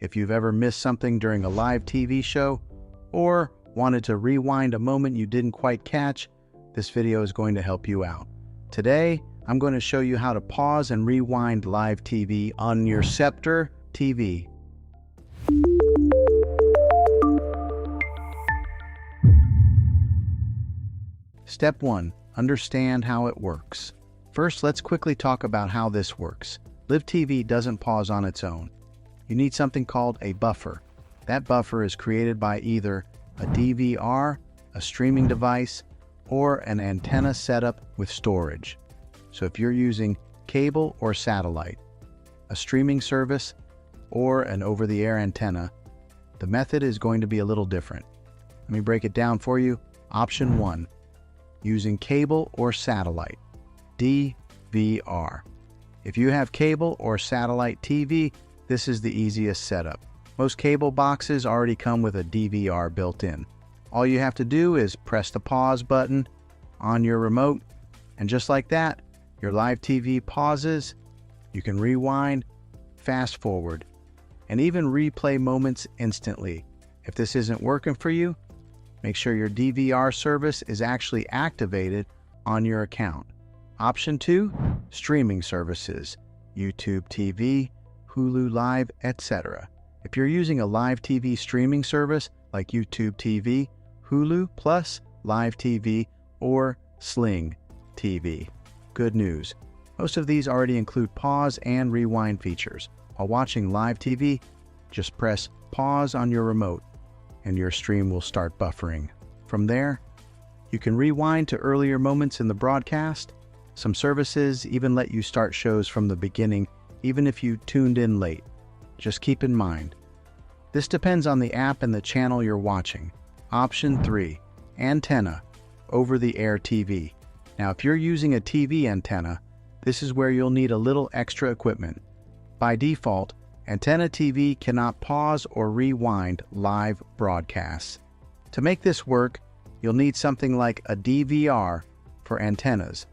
If you've ever missed something during a live TV show or wanted to rewind a moment you didn't quite catch, this video is going to help you out. Today, I'm going to show you how to pause and rewind live TV on your Sceptre TV. Step 1. Understand how it works. First, let's quickly talk about how this works. Live TV doesn't pause on its own. You need something called a buffer. That buffer is created by either a DVR, a streaming device, or an antenna setup with storage. So if you're using cable or satellite, a streaming service, or an over-the-air antenna, the method is going to be a little different. Let me break it down for you. Option 1. Using cable or satellite, DVR. If you have cable or satellite TV, this is the easiest setup. Most cable boxes already come with a DVR built in. All you have to do is press the pause button on your remote, and just like that, your live TV pauses. You can rewind, fast forward, and even replay moments instantly. If this isn't working for you, make sure your DVR service is actually activated on your account. Option 2, streaming services, YouTube TV, Hulu Live, etc. If you're using a live TV streaming service like YouTube TV, Hulu Plus, Live TV, or Sling TV, good news. Most of these already include pause and rewind features. While watching live TV, just press pause on your remote and your stream will start buffering. From there, you can rewind to earlier moments in the broadcast. Some services even let you start shows from the beginning, even if you tuned in late. Just keep in mind, this depends on the app and the channel you're watching. Option 3, antenna, over-the-air TV. Now, if you're using a TV antenna, this is where you'll need a little extra equipment. By default, antenna TV cannot pause or rewind live broadcasts. To make this work, you'll need something like a DVR for antennas,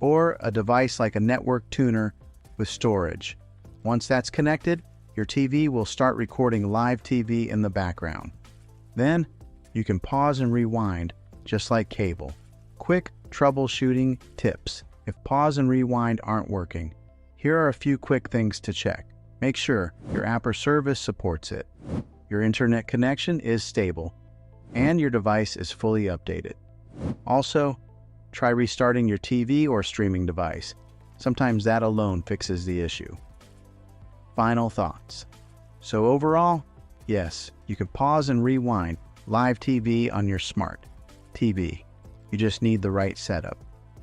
or a device like a network tuner with storage. Once that's connected, your TV will start recording live TV in the background. Then, you can pause and rewind just like cable. Quick troubleshooting tips. If pause and rewind aren't working, here are a few quick things to check. Make sure your app or service supports it, your internet connection is stable, and your device is fully updated. Also, try restarting your TV or streaming device. Sometimes that alone fixes the issue. Final thoughts. So overall, yes, you can pause and rewind live TV on your smart TV. You just need the right setup,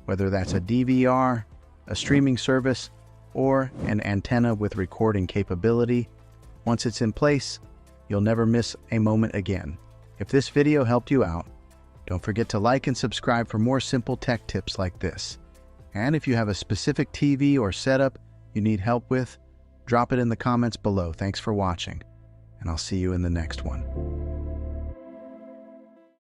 whether that's a DVR, a streaming service, or an antenna with recording capability. Once it's in place, you'll never miss a moment again. If this video helped you out, don't forget to like and subscribe for more simple tech tips like this. And if you have a specific TV or setup you need help with, drop it in the comments below. Thanks for watching, and I'll see you in the next one.